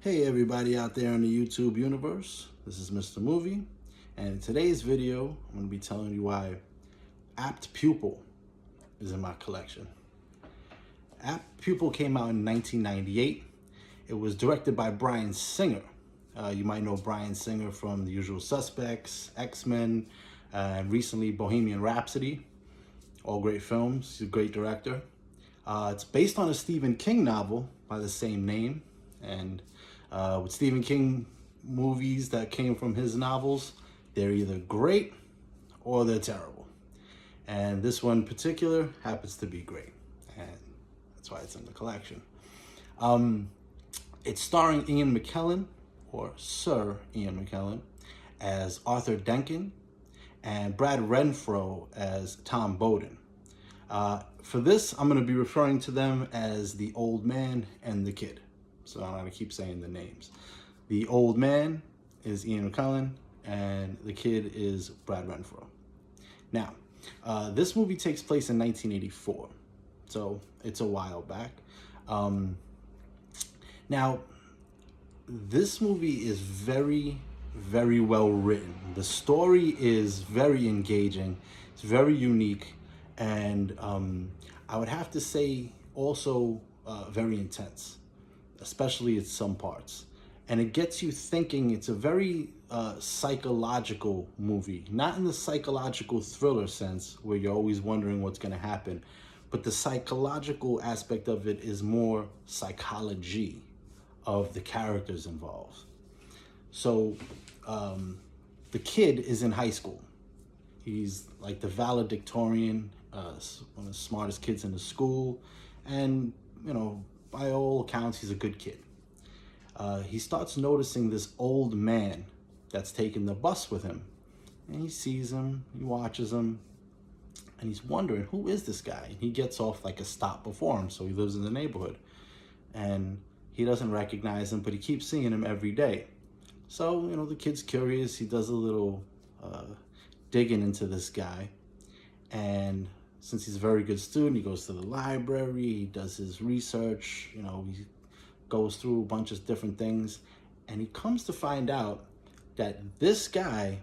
Hey everybody out there in the YouTube universe, this is Mr. Movie, and in today's video, I'm going to be telling you why Apt Pupil is in my collection. Apt Pupil came out in 1998. It was directed by Bryan Singer. You might know Bryan Singer from The Usual Suspects, X-Men, and recently Bohemian Rhapsody. All great films. He's a great director. It's based on a Stephen King novel by the same name, and with Stephen King movies that came from his novels, they're either great or they're terrible. And this one in particular happens to be great, and that's why it's in the collection. It's starring Ian McKellen, or Sir Ian McKellen, as Arthur Denkin, and Brad Renfro as Tom Bowden. For this, I'm going to be referring to them as the old man and the kid. So I'm going to keep saying the names. The old man is Ian McKellen, and the kid is Brad Renfro. Now, this movie takes place in 1984, so it's a while back. Now, this movie is very, very well written. The story is very engaging. It's very unique, and I would have to say also very intense, especially at some parts. And it gets you thinking. It's a very psychological movie, not in the psychological thriller sense where you're always wondering what's going to happen, but the psychological aspect of it is more psychology of the characters involved. So the kid is in high school. He's like the valedictorian, one of the smartest kids in the school, and by all accounts, he's a good kid. He starts noticing this old man that's taking the bus with him. And he sees him, he watches him, and he's wondering, who is this guy? And he gets off like a stop before him, so he lives in the neighborhood. And he doesn't recognize him, but he keeps seeing him every day. So, the kid's curious. He does a little digging into this guy. And since he's a very good student, he goes to the library, he does his research, he goes through a bunch of different things, and he comes to find out that this guy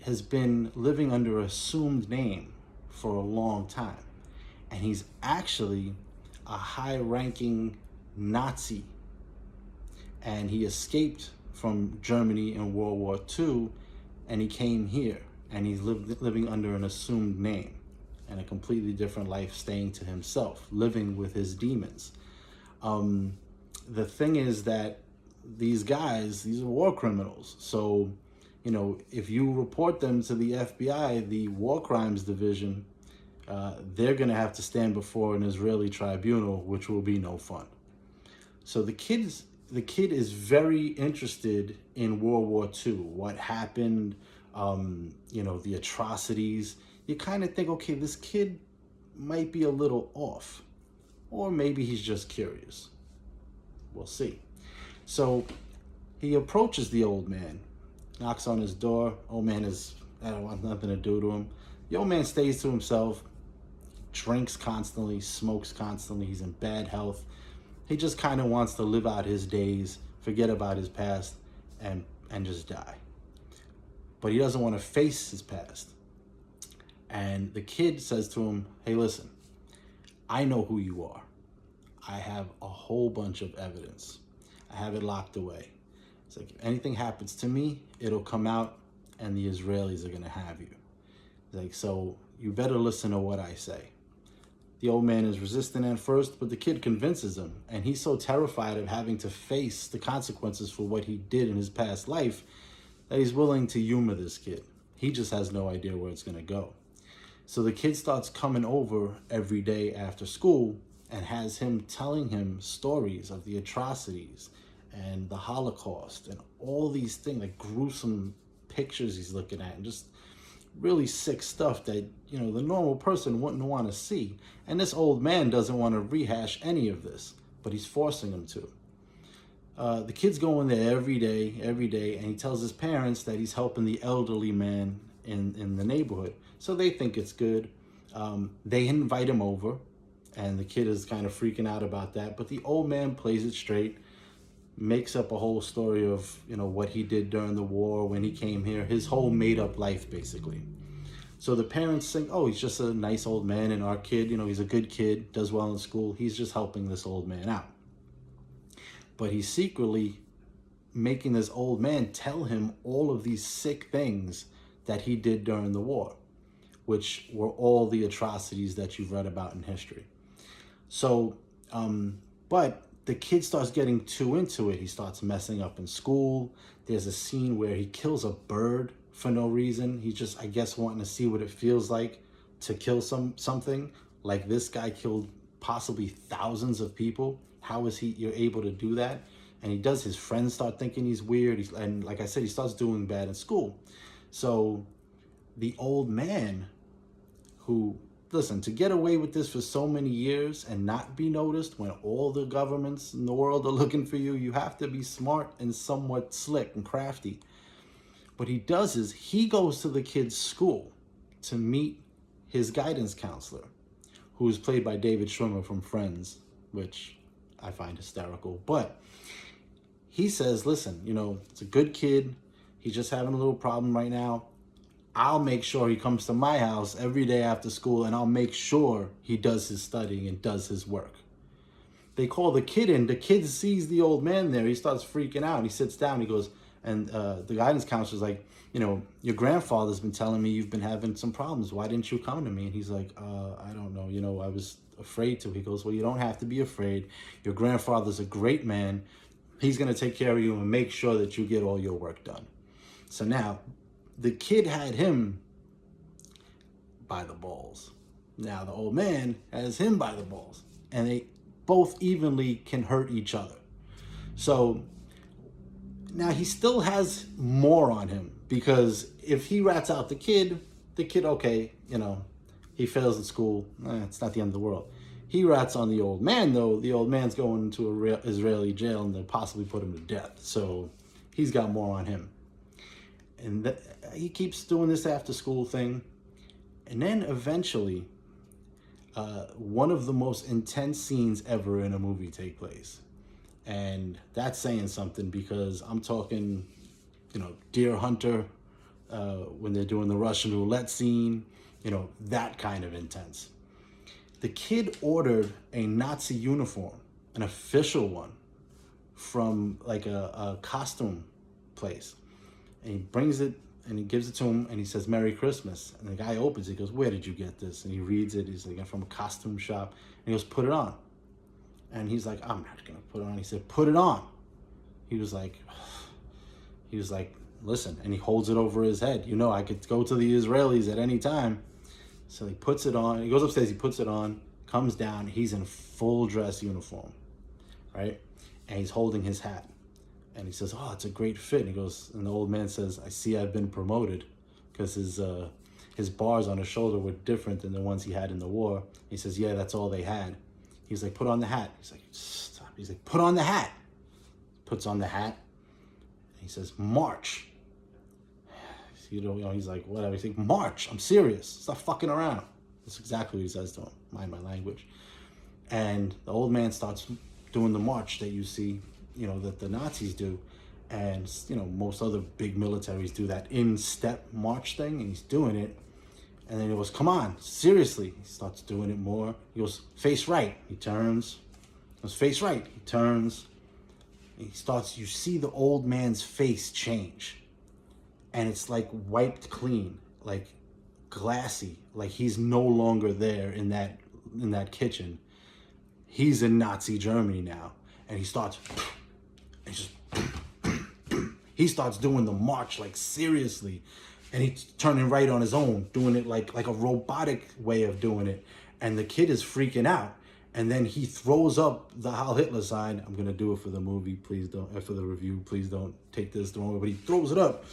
has been living under an assumed name for a long time. And he's actually a high-ranking Nazi. And he escaped from Germany in World War II, and he came here, and he's living under an assumed name and a completely different life, staying to himself, living with his demons. The thing is that these guys, these are war criminals. So, if you report them to the FBI, the War Crimes Division, they're going to have to stand before an Israeli tribunal, which will be no fun. So the kid is very interested in World War II, what happened, the atrocities. You kind of think, okay, this kid might be a little off, or maybe he's just curious. We'll see. So he approaches the old man, knocks on his door. Old man I don't want nothing to do to him. The old man stays to himself, drinks constantly, smokes constantly. He's in bad health. He just kind of wants to live out his days, forget about his past, and just die. But he doesn't want to face his past. And the kid says to him, hey, listen, I know who you are. I have a whole bunch of evidence. I have it locked away. It's like, if anything happens to me, it'll come out, and the Israelis are going to have you. It's like, so you better listen to what I say. The old man is resistant at first, but the kid convinces him, and he's so terrified of having to face the consequences for what he did in his past life that he's willing to humor this kid. He just has no idea where it's going to go. So the kid starts coming over every day after school and has him telling him stories of the atrocities and the Holocaust and all these things, like gruesome pictures he's looking at, and just really sick stuff that, the normal person wouldn't want to see. And this old man doesn't want to rehash any of this, but he's forcing him to. The kid's going there every day, and he tells his parents that he's helping the elderly man in the neighborhood. So they think it's good. They invite him over, and the kid is kind of freaking out about that. But the old man plays it straight. makes up a whole story of, what he did during the war, when he came here, his whole made up life, basically. So the parents think, oh, he's just a nice old man, and our kid, he's a good kid, does well in school. He's just helping this old man out. But he's secretly making this old man tell him all of these sick things that he did during the war, which were all the atrocities that you've read about in history. So, but the kid starts getting too into it. He starts messing up in school. There's a scene where he kills a bird for no reason. He's just, I guess, wanting to see what it feels like to kill something. Like this guy killed possibly thousands of people. How is you're able to do that? And he does. His friends start thinking he's weird. And like I said, he starts doing bad in school. So the old man who, listen, to get away with this for so many years and not be noticed when all the governments in the world are looking for you, you have to be smart and somewhat slick and crafty. What he does is he goes to the kid's school to meet his guidance counselor, who is played by David Schwimmer from Friends, which I find hysterical. But he says, listen, it's a good kid. He's just having a little problem right now. I'll make sure he comes to my house every day after school, and I'll make sure he does his studying and does his work. They call the kid in. The kid sees the old man there. He starts freaking out. He sits down. He goes, and the guidance counselor's like, your grandfather's been telling me you've been having some problems. Why didn't you come to me? And he's like, I don't know. I was afraid to. He goes, well, you don't have to be afraid. Your grandfather's a great man. He's going to take care of you and make sure that you get all your work done. So now, the kid had him by the balls. Now the old man has him by the balls. And they both evenly can hurt each other. So now he still has more on him, because if he rats out the kid, okay, he fails at school. It's not the end of the world. He rats on the old man, though. The old man's going to a Israeli jail, and they'll possibly put him to death. So he's got more on him. And he keeps doing this after school thing. And then eventually, one of the most intense scenes ever in a movie take place. And that's saying something, because I'm talking, Deer Hunter, when they're doing the Russian roulette scene, that kind of intense. The kid ordered a Nazi uniform, an official one, from like a costume place. And he brings it and he gives it to him and he says, Merry Christmas. And the guy opens it, he goes, where did you get this? And he reads it. He's like, from a costume shop. And he goes, put it on. And he's like, I'm not going to put it on. He said, put it on. He was like, listen. And he holds it over his head. I could go to the Israelis at any time. So he puts it on. He goes upstairs, he puts it on, comes down. He's in full dress uniform, right? And he's holding his hat. And he says, oh, it's a great fit. And he goes, and the old man says, I see I've been promoted, because his bars on his shoulder were different than the ones he had in the war. He says, yeah, that's all they had. He's like, put on the hat. He's like, stop. He's like, put on the hat. Puts on the hat. He says, march. He's like, whatever. He's like, march. I'm serious. Stop fucking around. That's exactly what he says to him. Mind my language. And the old man starts doing the march that you see, that the Nazis do. And, most other big militaries do that in-step march thing. And he's doing it. And then he goes, come on, seriously. He starts doing it more. He goes, face right. He turns. He goes, face right. He turns. And you see the old man's face change. And it's like wiped clean, like glassy, like he's no longer there in that kitchen. He's in Nazi Germany now. And he starts doing the march, like seriously. And he's turning right on his own, doing it like a robotic way of doing it. And the kid is freaking out. And then he throws up the Heil Hitler sign. I'm going to do it for the movie. Please don't, for the review, please don't take this the wrong way. But he throws it up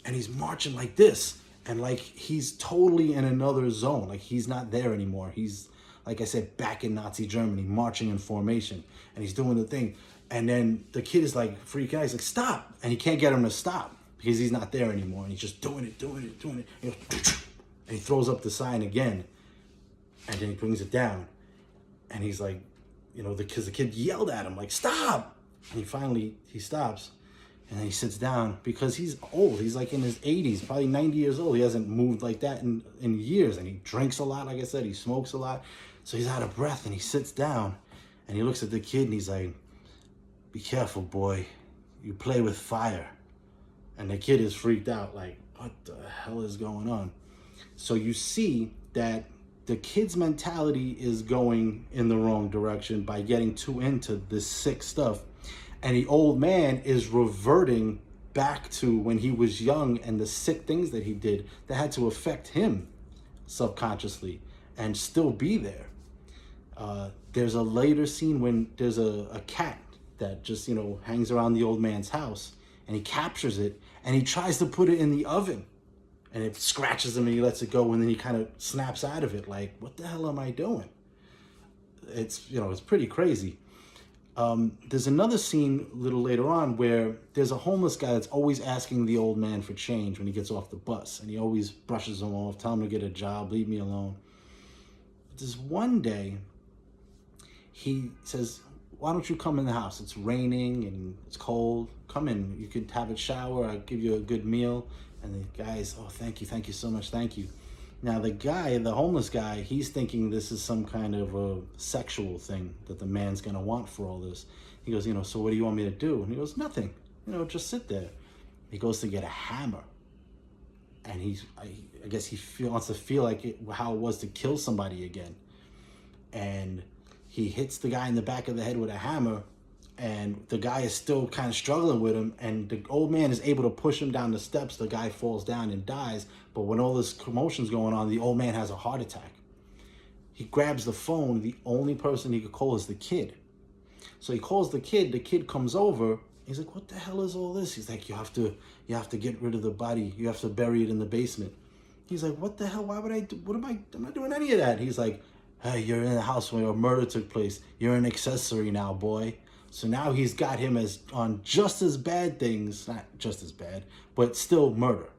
and he's marching like this. And like he's totally in another zone. Like he's not there anymore. He's, like I said, back in Nazi Germany, marching in formation. And he's doing the thing. And then the kid is like freaking out. He's like, stop. And he can't get him to stop, because he's not there anymore. And he's just doing it. And he throws up the sign again. And then he brings it down. And he's like, because the kid yelled at him, like, stop. And he stops, and then he sits down because he's old. He's like in his 80s, probably 90 years old. He hasn't moved like that in years. And he drinks a lot, like I said. He smokes a lot. So he's out of breath, and he sits down, and he looks at the kid, and he's like, "Be careful, boy. You play with fire." And the kid is freaked out, like, what the hell is going on? So you see that the kid's mentality is going in the wrong direction by getting too into this sick stuff. And the old man is reverting back to when he was young and the sick things that he did that had to affect him subconsciously and still be there. There's a later scene when there's a cat that just, hangs around the old man's house, and he captures it and he tries to put it in the oven, and it scratches him and he lets it go, and then he kind of snaps out of it like, what the hell am I doing? It's, it's pretty crazy. There's another scene a little later on where there's a homeless guy that's always asking the old man for change when he gets off the bus, and he always brushes him off, tell him to get a job, leave me alone. But this one day, he says, "Why don't you come in the house? It's raining and it's cold. Come in. You could have a shower. I'll give you a good meal." And the guy's, "Oh, thank you so much, thank you." Now the homeless guy, he's thinking this is some kind of a sexual thing that the man's gonna want for all this. He goes, "So what do you want me to do?" And he goes, "Nothing. Just sit there." He goes to get a hammer, and I guess he wants to feel like how it was to kill somebody again. And he hits the guy in the back of the head with a hammer, and the guy is still kind of struggling with him, and the old man is able to push him down the steps. The guy falls down and dies, but when all this commotion's going on, the old man has a heart attack. He grabs the phone. The only person he could call is the kid. So he calls the kid comes over. He's like, "What the hell is all this?" He's like, you have to get rid of the body. You have to bury it in the basement." He's like, "What the hell? Why would I do, I'm not doing any of that." He's like, "Hey, you're in the house where a murder took place. You're an accessory now, boy." So now he's got him on just as bad things, not just as bad, but still murder.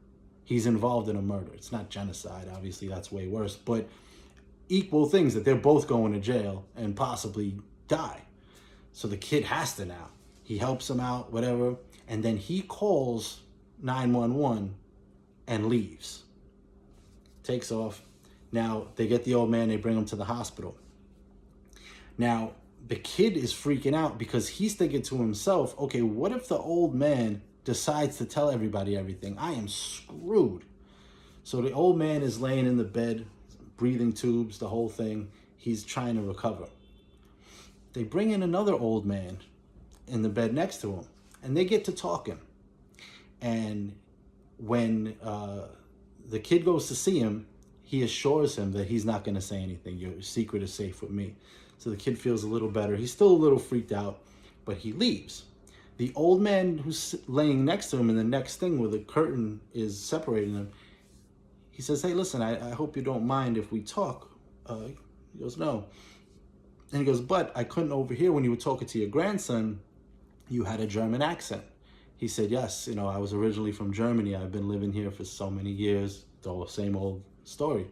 He's involved in a murder. It's not genocide, obviously, that's way worse, but equal things that they're both going to jail and possibly die. So the kid has to now. He helps him out, whatever, and then he calls 911 and leaves. Takes off. Now, they get the old man, they bring him to the hospital. Now, the kid is freaking out because he's thinking to himself, okay, what if the old man decides to tell everybody everything? I am screwed. So the old man is laying in the bed, breathing tubes, the whole thing. He's trying to recover. They bring in another old man in the bed next to him, and they get to talking. And when the kid goes to see him, he assures him that he's not going to say anything. Your secret is safe with me. So the kid feels a little better. He's still a little freaked out, but he leaves. The old man who's laying next to him in the next thing where the curtain is separating them, he says, "Hey, listen, I hope you don't mind if we talk." He goes, "No." And he goes, "But I couldn't overhear when you were talking to your grandson, you had a German accent." He said, "Yes, I was originally from Germany. I've been living here for so many years." The same old story.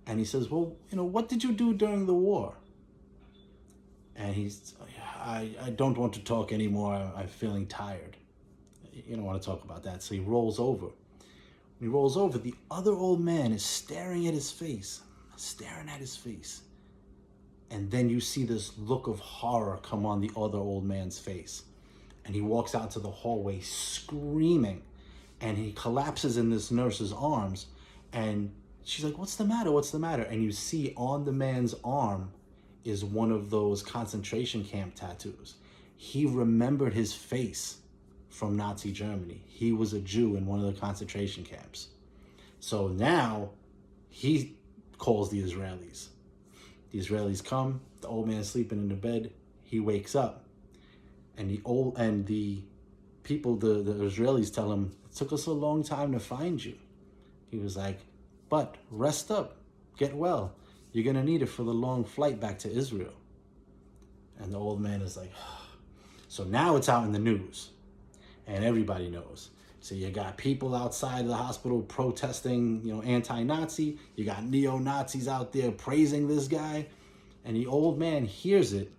And he says, "Well, what did you do during the war?" And he's, I don't want to talk anymore. I'm feeling tired. You don't want to talk about that. So he rolls over. When he rolls over, the other old man is staring at his face. And then you see this look of horror come on the other old man's face. And he walks out to the hallway screaming. And he collapses in this nurse's arms. And she's like, "What's the matter? What's the matter?" And you see on the man's arm is one of those concentration camp tattoos. He remembered his face from Nazi Germany. He was a Jew in one of the concentration camps. So now he calls the Israelis. The Israelis come, the old man is sleeping in the bed, he wakes up. And the people, the Israelis tell him, "It took us a long time to find you." He was like, "But rest up, get well. You're going to need it for the long flight back to Israel." And the old man is like, so now it's out in the news. And everybody knows. So you got people outside of the hospital protesting, anti-Nazi. You got neo-Nazis out there praising this guy. And the old man hears it.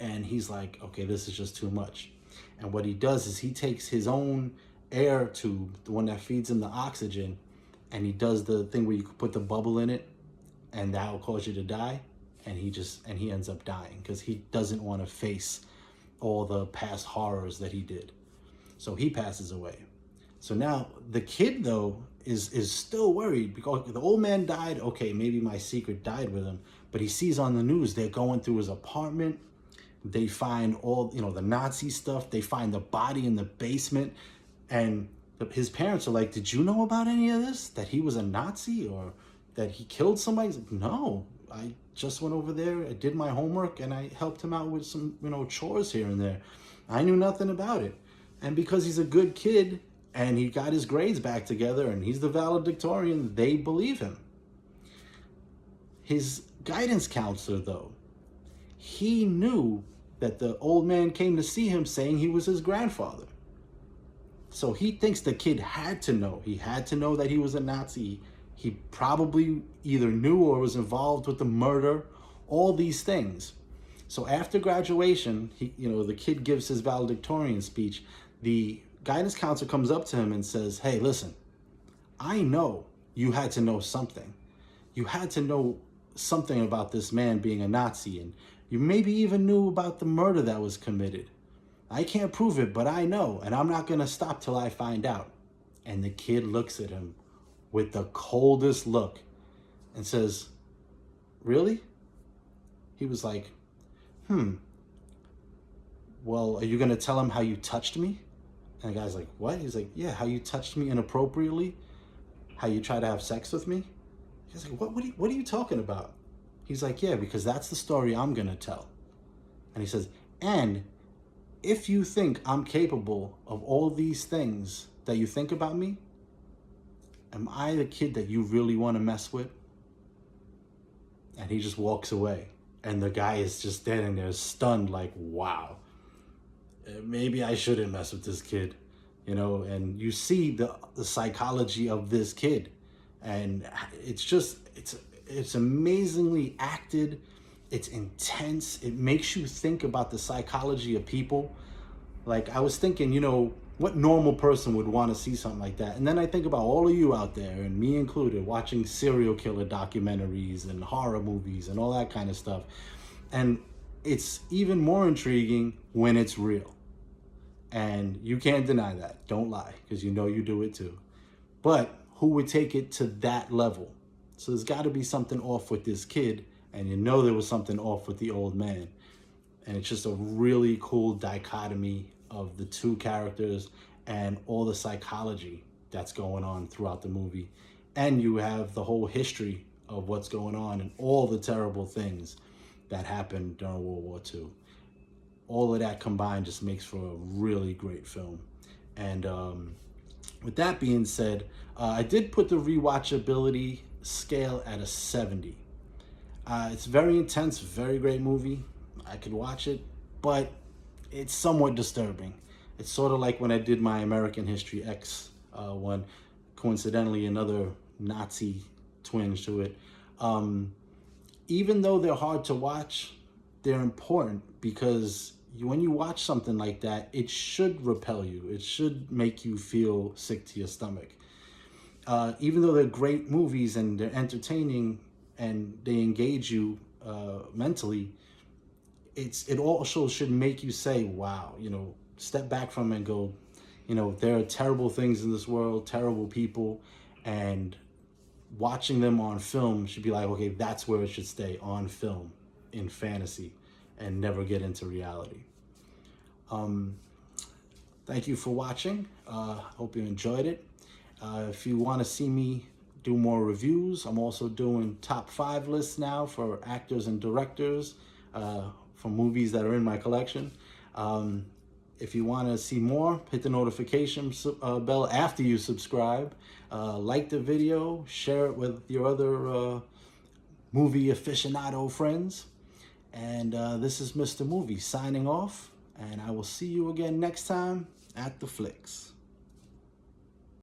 And he's like, okay, this is just too much. And what he does is he takes his own air tube, the one that feeds him the oxygen, and he does the thing where you could put the bubble in it, and that will cause you to die. And he ends up dying because he doesn't want to face all the past horrors that he did. So he passes away. So now the kid though is still worried because the old man died. Okay, maybe my secret died with him, but he sees on the news they're going through his apartment. They find all, the Nazi stuff. They find the body in the basement, and his parents are like, "Did you know about any of this? That he was a Nazi or that he killed somebody?" He's like, "No, I just went over there. I did my homework and I helped him out with some, chores here and there. I knew nothing about it." And because he's a good kid and he got his grades back together and he's the valedictorian, they believe him. His guidance counselor, though, he knew that the old man came to see him saying he was his grandfather. So he thinks the kid had to know. He had to know that he was a Nazi. He probably either knew or was involved with the murder, all these things. So after graduation, the kid gives his valedictorian speech. The guidance counselor comes up to him and says, "Hey, listen, I know you had to know something. You had to know something about this man being a Nazi, and you maybe even knew about the murder that was committed. I can't prove it, but I know, and I'm not going to stop till I find out." And the kid looks at him with the coldest look and says, "Really?" He was like, "Well, are you going to tell him how you touched me?" And the guy's like, "What?" He's like, "Yeah, how you touched me inappropriately, how you try to have sex with me." He's like, what are you talking about?" He's like, "Yeah, because that's the story I'm going to tell." And he says, "And if you think I'm capable of all these things that you think about me, am I the kid that you really want to mess with?" And he just walks away. And the guy is just standing there stunned like, wow, maybe I shouldn't mess with this kid, and you see the psychology of this kid. And it's amazingly acted. It's intense. It makes you think about the psychology of people. Like I was thinking, what normal person would want to see something like that? And then I think about all of you out there, and me included, watching serial killer documentaries and horror movies and all that kind of stuff. And it's even more intriguing when it's real. And you can't deny that. Don't lie, because you do it too. But who would take it to that level? So there's got to be something off with this kid, and there was something off with the old man. And it's just a really cool dichotomy of the two characters and all the psychology that's going on throughout the movie. And you have the whole history of what's going on and all the terrible things that happened during World War II. All of that combined just makes for a really great film. And with that being said, I did put the rewatchability scale at a 70. It's very intense, very great movie. I could watch it, but it's somewhat disturbing. It's sort of like when I did my American History X one, coincidentally another Nazi twinge to it. Even though they're hard to watch, they're important because when you watch something like that, it should repel you. It should make you feel sick to your stomach. Even though they're great movies and they're entertaining and they engage you mentally, it also should make you say, wow, step back from it and go, there are terrible things in this world, terrible people, and watching them on film should be like, okay, that's where it should stay, on film, in fantasy, and never get into reality. Thank you for watching. Hope you enjoyed it. If you want to see me do more reviews, I'm also doing top 5 lists now for actors and directors for movies that are in my collection. If you want to see more, hit the notification bell after you subscribe. Like the video, share it with your other movie aficionado friends. And this is Mr. Movie signing off, and I will see you again next time at the Flicks.